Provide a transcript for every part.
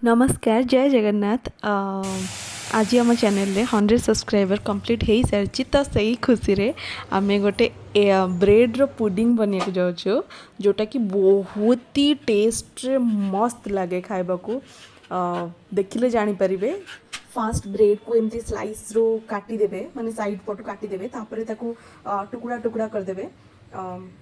नमस्कार जय जगन्नाथ आज आम चैनल रे 100 सब्सक्राइबर कंप्लीट हो सारी तो सही खुशी रे आम गोटे ब्रेड रो पुडिंग बनिया जाऊँ जोटा कि बहुत ही टेस्ट मस्त लगे खाइबा को देखिले जानी परिबे। फास्ट ब्रेड को एमती स्लाइस रो काटी देबे माने साइड पटु काटी देबे तापरे ताकू टुकड़ा टुकड़ा कर देबे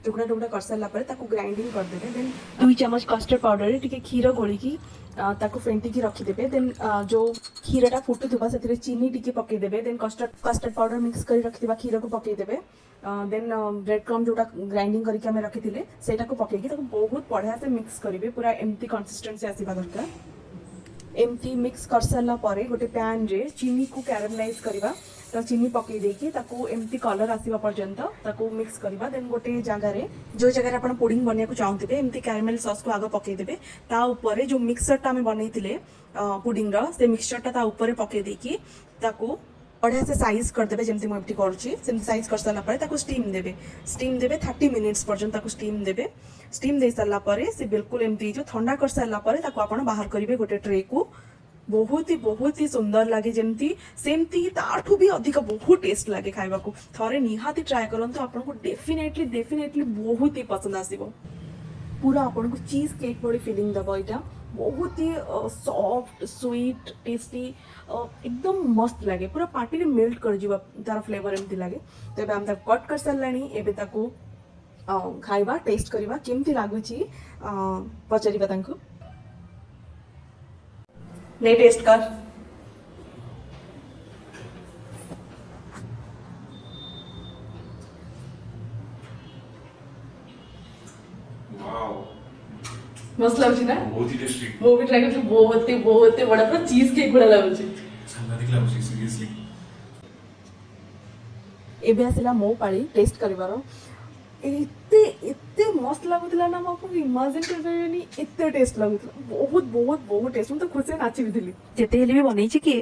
टुकड़ा टुकड़ा कर सारा पर ग्राइंडिंग करदेवे देन 2 चम्मच कस्टर्ड पाउडर टी क्षीर गोलिकी फेंटिकी रखिदेवे देन जो क्षीरटा फुटुवा से चीनी टी पकईदेवे देन कस्टर्ड पाउडर मिक्स कर रखिथिबा क्षीर को पकईदेवे देन ब्रेड क्रम जोटा ग्राइंडिंग करके रखी से पकईकी बहुत बढ़िया से मिक्स करेंगे पूरा एमती कंसिस्टेंसी आसवा दरकार। एमती मिक्स कर सारा पर गोटे पैन रे चीनी को कैरामलाइज करवा तो चीनी पकई देकी ताको एमती कलर आसवा पर्यंत ताको मिक्स करवा देन गोटे जगार जो जगह आप पुडिंग बनवाक चाहूथे एमती कैरामेल सॉस को आग पकईदेवे ता ऊपर जो मिक्सरटा आम बनईले पुडिंग से मिक्सचरटा ऊपर पकई देकी ताको बढ़िया से साइज करदे जमी मुझे करुँची साइज कर सारा स्टीम देवे 30 मिनिट्स पर्यंत स्टीम देवे स्टीम दे सारापर से बिल्कुल एमती जो ठंडा कर सारापर आप बाहर करेंगे गोटे ट्रे को बहुत ही सुंदर लगे जमती सेमती ताठू भी अधिक बहुत टेस्ट लगे खाइबा को थरे निहाती ट्राए करंतु आपको डेफिनेटली बहुत ही पसंद आसीबो। पूरा आपको चीज केक बड़ी फीलिंग दबो इटा बहुत ही सॉफ्ट स्वीट टेस्टी एकदम मस्त लगे पूरा पार्टी रे मेल्ट कर जीवा तार फ्लेवर एमती लगे। तो एबे हम कट कर सारलानी एबे ताको खाइबा टेस्ट करबा केमती लागुची पचारिबा तांको ले टेस्ट कर मस्त लाଗୁଛି ना बहुत ही टेस्टी वो भी ट्राई करके बहुत ही बड़ा पूरा चीज केक बड़ा लाଗୁଛି सांघातिक लाଗୁଛି सीरियसली। एबे आसिला मो पाली टेस्ट करिवारो एते मस्त लाଗୁଥିଲା ना आपको इमेजिन कर परिबेनी एते टेस्ट लाଗୁଥିଲା बहुत टेस्ट हम तो खुद से नाची भी थी जेते हेले भी बनेछि कि